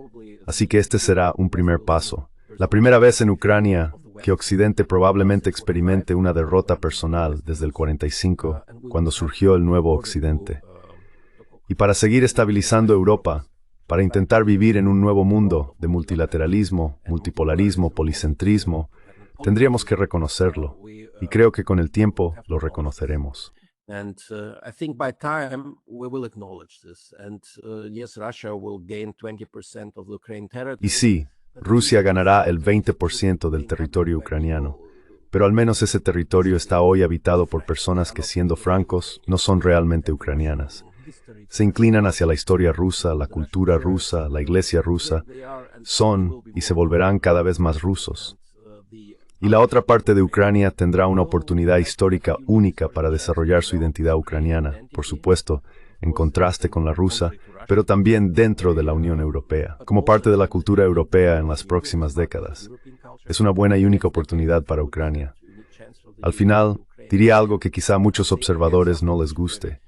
Así que este será un primer paso. La primera vez en Ucrania que Occidente probablemente experimente una derrota personal desde el 45, cuando surgió el nuevo Occidente. Y para seguir estabilizando Europa, para intentar vivir en un nuevo mundo de multilateralismo, multipolarismo, policentrismo, tendríamos que reconocerlo. Y creo que con el tiempo lo reconoceremos. And I think by time we will acknowledge this. And yes, Russia will gain 20% of the Ukraine territory. Y sí, Rusia ganará el 20% del territorio ucraniano. Pero al menos ese territorio está hoy habitado por personas que, siendo francos, no son realmente ucranianas. Se inclinan hacia la historia rusa, la cultura rusa, la iglesia rusa. Son y se volverán cada vez más rusos. Y la otra parte de Ucrania tendrá una oportunidad histórica única para desarrollar su identidad ucraniana, por supuesto, en contraste con la rusa, pero también dentro de la Unión Europea, como parte de la cultura europea en las próximas décadas. Es una buena y única oportunidad para Ucrania. Al final, diría algo que quizá a muchos observadores no les guste.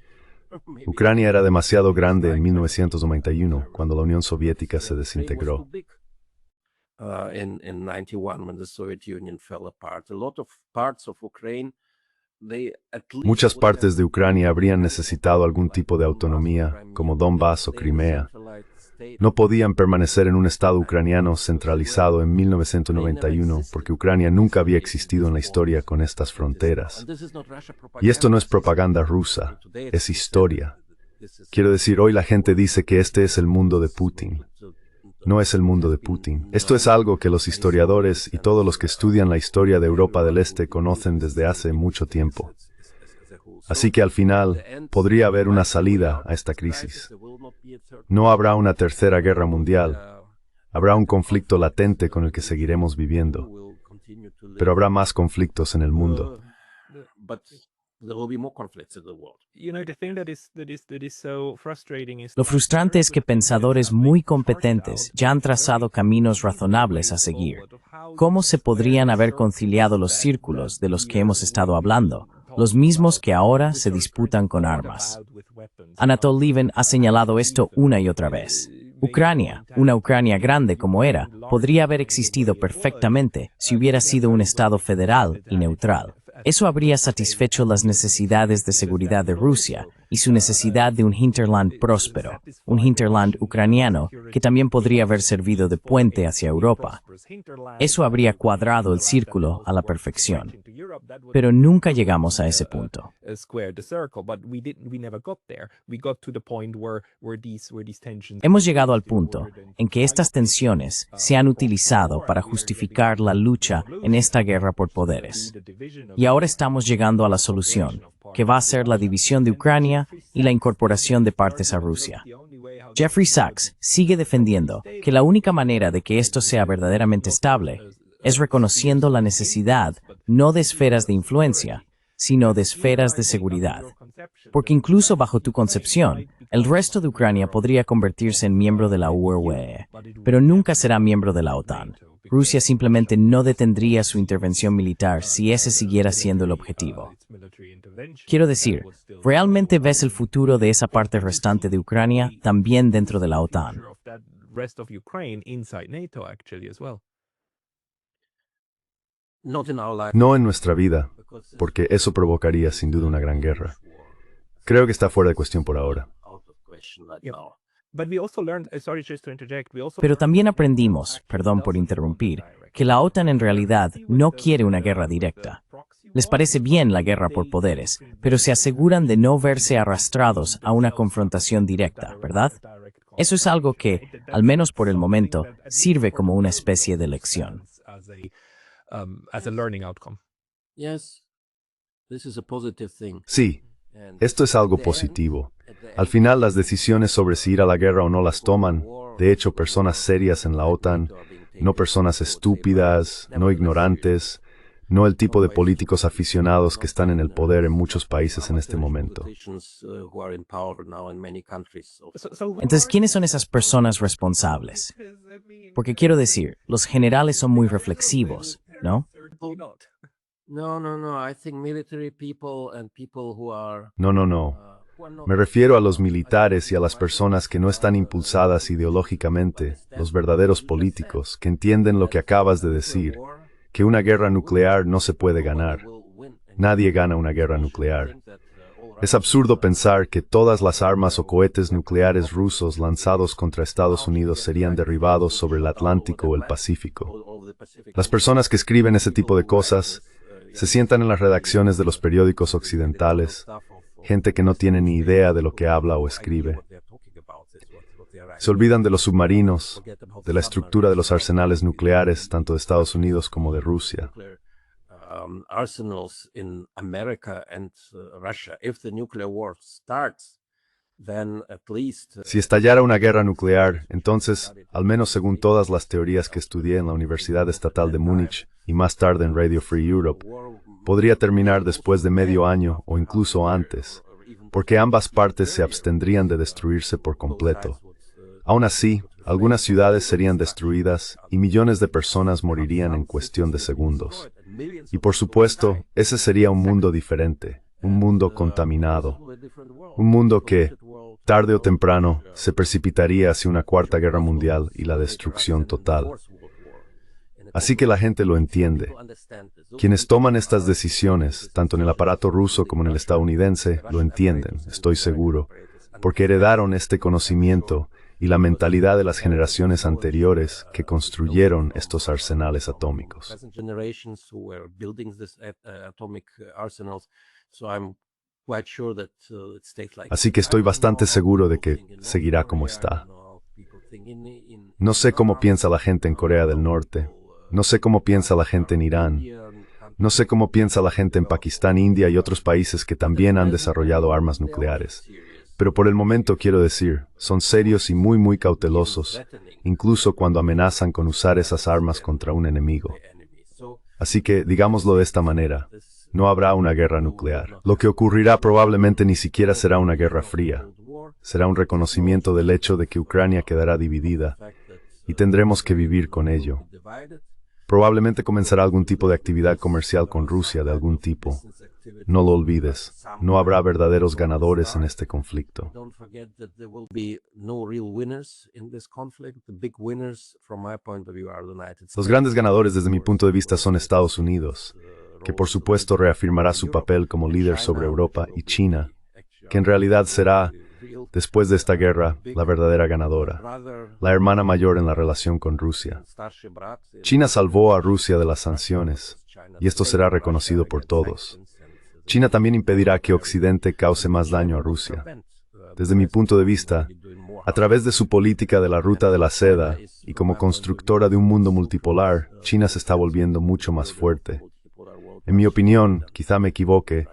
Ucrania era demasiado grande en 1991, cuando la Unión Soviética se desintegró. In 91, when the Soviet Union fell apart, a lot of parts of Ukraine, muchas partes de Ucrania habrían necesitado algún tipo de autonomía, como Donbass o Crimea. No podían permanecer en un Estado ucraniano centralizado en 1991 porque Ucrania nunca había existido en la historia con estas fronteras. Y esto no es propaganda rusa, es historia. Quiero decir, hoy la gente dice que este es el mundo de Putin. No es el mundo de Putin. Esto es algo que los historiadores y todos los que estudian la historia de Europa del Este conocen desde hace mucho tiempo. Así que al final podría haber una salida a esta crisis. No habrá una tercera guerra mundial. Habrá un conflicto latente con el que seguiremos viviendo. Pero habrá más conflictos en el mundo. Lo frustrante es que pensadores muy competentes ya han trazado caminos razonables a seguir. ¿Cómo se podrían haber conciliado los círculos de los que hemos estado hablando, los mismos que ahora se disputan con armas? Anatol Lieven ha señalado esto una y otra vez. Ucrania, una Ucrania grande como era, podría haber existido perfectamente si hubiera sido un Estado federal y neutral. Eso habría satisfecho las necesidades de seguridad de Rusia y su necesidad de un hinterland próspero, un hinterland ucraniano que también podría haber servido de puente hacia Europa. Eso habría cuadrado el círculo a la perfección. Pero nunca llegamos a ese punto. Hemos llegado al punto en que estas tensiones se han utilizado para justificar la lucha en esta guerra por poderes. Y ahora estamos llegando a la solución, que va a ser la división de Ucrania y la incorporación de partes a Rusia. Jeffrey Sachs sigue defendiendo que la única manera de que esto sea verdaderamente estable es reconociendo la necesidad no de esferas de influencia, sino de esferas de seguridad. Porque incluso bajo tu concepción, el resto de Ucrania podría convertirse en miembro de la UE, pero nunca será miembro de la OTAN. Rusia simplemente no detendría su intervención militar si ese siguiera siendo el objetivo. Quiero decir, ¿realmente ves el futuro de esa parte restante de Ucrania también dentro de la OTAN? No en nuestra vida, porque eso provocaría sin duda una gran guerra. Creo que está fuera de cuestión por ahora. Pero también aprendimos, perdón por interrumpir, que la OTAN en realidad no quiere una guerra directa. Les parece bien la guerra por poderes, pero se aseguran de no verse arrastrados a una confrontación directa, ¿verdad? Eso es algo que, al menos por el momento, sirve como una especie de lección. Sí, esto es algo positivo. Al final, las decisiones sobre si ir a la guerra o no las toman, de hecho, personas serias en la OTAN, no personas estúpidas, no ignorantes, no el tipo de políticos aficionados que están en el poder en muchos países en este momento. Entonces, ¿quiénes son esas personas responsables? Porque quiero decir, los generales son muy reflexivos, ¿no? No. Me refiero a los militares y a las personas que no están impulsadas ideológicamente, los verdaderos políticos, que entienden lo que acabas de decir, que una guerra nuclear no se puede ganar. Nadie gana una guerra nuclear. Es absurdo pensar que todas las armas o cohetes nucleares rusos lanzados contra Estados Unidos serían derribados sobre el Atlántico o el Pacífico. Las personas que escriben ese tipo de cosas se sientan en las redacciones de los periódicos occidentales, gente que no tiene ni idea de lo que habla o escribe. Se olvidan de los submarinos, de la estructura de los arsenales nucleares, tanto de Estados Unidos como de Rusia. Si estallara una guerra nuclear, entonces, al menos según todas las teorías que estudié en la Universidad Estatal de Múnich y más tarde en Radio Free Europe, podría terminar después de medio año o incluso antes, porque ambas partes se abstendrían de destruirse por completo. Aún así, algunas ciudades serían destruidas y millones de personas morirían en cuestión de segundos. Y por supuesto, ese sería un mundo diferente, un mundo contaminado, un mundo que, tarde o temprano, se precipitaría hacia una cuarta guerra mundial y la destrucción total. Así que la gente lo entiende. Quienes toman estas decisiones, tanto en el aparato ruso como en el estadounidense, lo entienden, estoy seguro, porque heredaron este conocimiento y la mentalidad de las generaciones anteriores que construyeron estos arsenales atómicos. Así que estoy bastante seguro de que seguirá como está. No sé cómo piensa la gente en Corea del Norte. No sé cómo piensa la gente en Irán. No sé cómo piensa la gente en Pakistán, India y otros países que también han desarrollado armas nucleares. Pero por el momento quiero decir, son serios y muy cautelosos, incluso cuando amenazan con usar esas armas contra un enemigo. Así que, digámoslo de esta manera, no habrá una guerra nuclear. Lo que ocurrirá probablemente ni siquiera será una guerra fría. Será un reconocimiento del hecho de que Ucrania quedará dividida y tendremos que vivir con ello. Probablemente comenzará algún tipo de actividad comercial con Rusia de algún tipo. No lo olvides, no habrá verdaderos ganadores en este conflicto. Los grandes ganadores desde mi punto de vista son Estados Unidos, que por supuesto reafirmará su papel como líder sobre Europa, y China, que en realidad será, después de esta guerra, la verdadera ganadora, la hermana mayor en la relación con Rusia. China salvó a Rusia de las sanciones, y esto será reconocido por todos. China también impedirá que Occidente cause más daño a Rusia. Desde mi punto de vista, a través de su política de la ruta de la seda y como constructora de un mundo multipolar, China se está volviendo mucho más fuerte. En mi opinión, quizá me equivoque,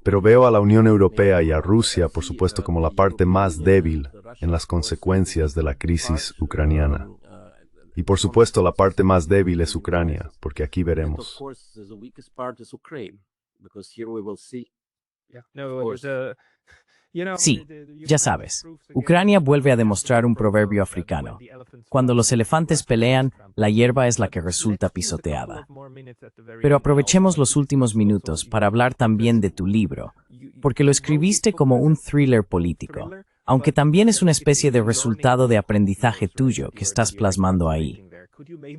pero veo a la Unión Europea y a Rusia, por supuesto, como la parte más débil en las consecuencias de la crisis ucraniana. Y por supuesto, la parte más débil es Ucrania, porque aquí veremos. Sí, ya sabes, Ucrania vuelve a demostrar un proverbio africano. Cuando los elefantes pelean, la hierba es la que resulta pisoteada. Pero aprovechemos los últimos minutos para hablar también de tu libro, porque lo escribiste como un thriller político, aunque también es una especie de resultado de aprendizaje tuyo que estás plasmando ahí.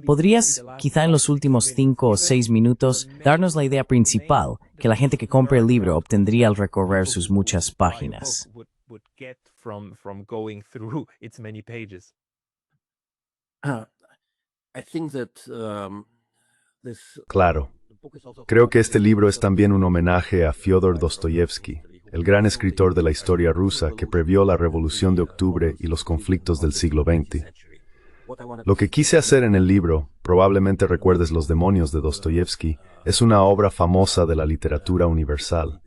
¿Podrías, quizá en los últimos 5 o 6 minutos, darnos la idea principal que la gente que compre el libro obtendría al recorrer sus muchas páginas? Claro. Creo que este libro es también un homenaje a Fyodor Dostoyevsky, el gran escritor de la historia rusa que previó la Revolución de Octubre y los conflictos del siglo XX. Lo que quise hacer en el libro, probablemente recuerdes Los demonios de Dostoyevsky, es una obra famosa de la literatura universal.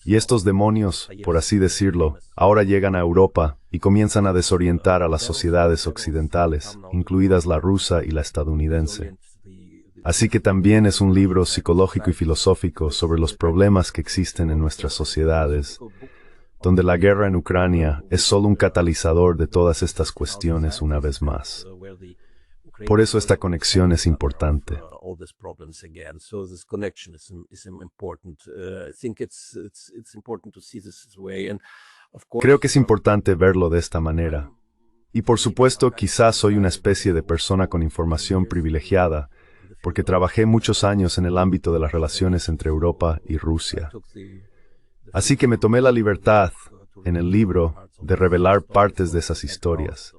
Y estos demonios, por así decirlo, ahora llegan a Europa y comienzan a desorientar a las sociedades occidentales, incluidas la rusa y la estadounidense. Así que también es un libro psicológico y filosófico sobre los problemas que existen en nuestras sociedades, donde la guerra en Ucrania es solo un catalizador de todas estas cuestiones una vez más. Por eso esta conexión es importante. Creo que es importante verlo de esta manera. Y por supuesto, quizás soy una especie de persona con información privilegiada, porque trabajé muchos años en el ámbito de las relaciones entre Europa y Rusia. Así que me tomé la libertad, en el libro, de revelar partes de esas historias,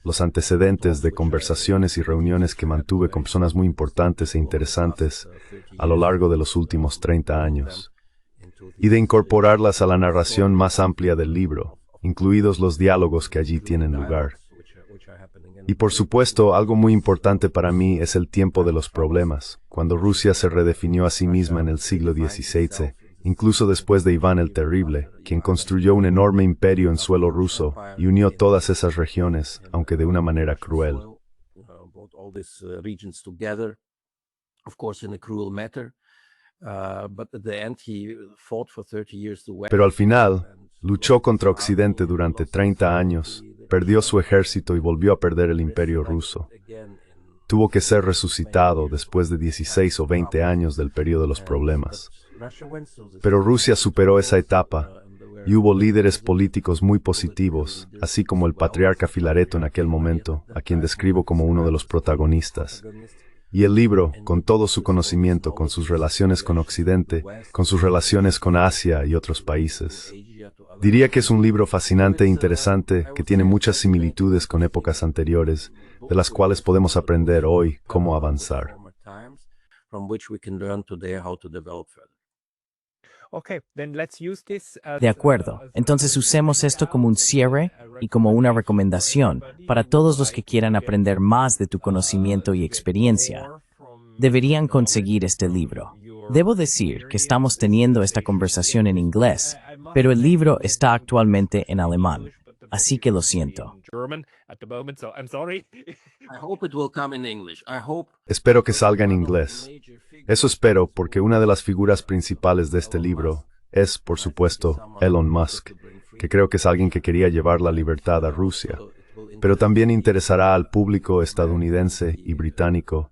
los antecedentes de conversaciones y reuniones que mantuve con personas muy importantes e interesantes a lo largo de los últimos 30 años, y de incorporarlas a la narración más amplia del libro, incluidos los diálogos que allí tienen lugar. Y por supuesto, algo muy importante para mí es el tiempo de los problemas, cuando Rusia se redefinió a sí misma en el siglo XVI, incluso después de Iván el Terrible, quien construyó un enorme imperio en suelo ruso y unió todas esas regiones, aunque de una manera cruel. Pero al final, luchó contra Occidente durante 30 años, perdió su ejército y volvió a perder el imperio ruso. Tuvo que ser resucitado después de 16 o 20 años del periodo de los problemas. Pero Rusia superó esa etapa y hubo líderes políticos muy positivos, así como el patriarca Filareto en aquel momento, a quien describo como uno de los protagonistas. Y el libro, con todo su conocimiento, con sus relaciones con Occidente, con sus relaciones con Asia y otros países. Diría que es un libro fascinante e interesante que tiene muchas similitudes con épocas anteriores, de las cuales podemos aprender hoy cómo avanzar. De acuerdo, entonces usemos esto como un cierre y como una recomendación para todos los que quieran aprender más de tu conocimiento y experiencia. Deberían conseguir este libro. Debo decir que estamos teniendo esta conversación en inglés, pero el libro está actualmente en alemán, así que lo siento. I hope it will come in English. I hope. Espero que salga en inglés. Eso espero porque una de las figuras principales de este libro es, por supuesto, Elon Musk, que creo que es alguien que quería llevar la libertad a Rusia, pero también interesará al público estadounidense y británico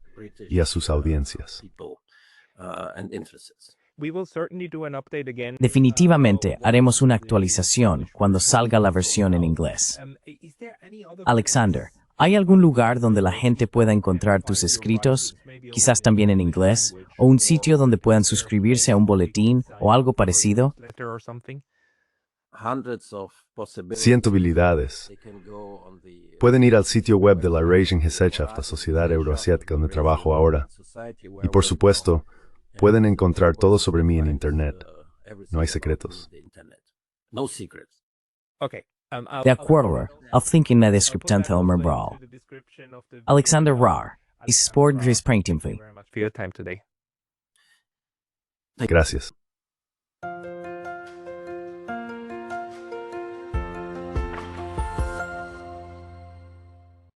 y a sus audiencias. Definitivamente haremos una actualización cuando salga la versión en inglés. Alexander, ¿hay algún lugar donde la gente pueda encontrar tus escritos, quizás también en inglés, o un sitio donde puedan suscribirse a un boletín o algo parecido? Cientos. Pueden ir al sitio web de la Eurasian Gesellschaft, la Sociedad Euroasiática donde trabajo ahora. Y por supuesto, pueden encontrar todo sobre mí en Internet. No hay secretos. De acuerdo, I'll think in la descripción del membro. Alexander Rar, is sport Painting. Gracias.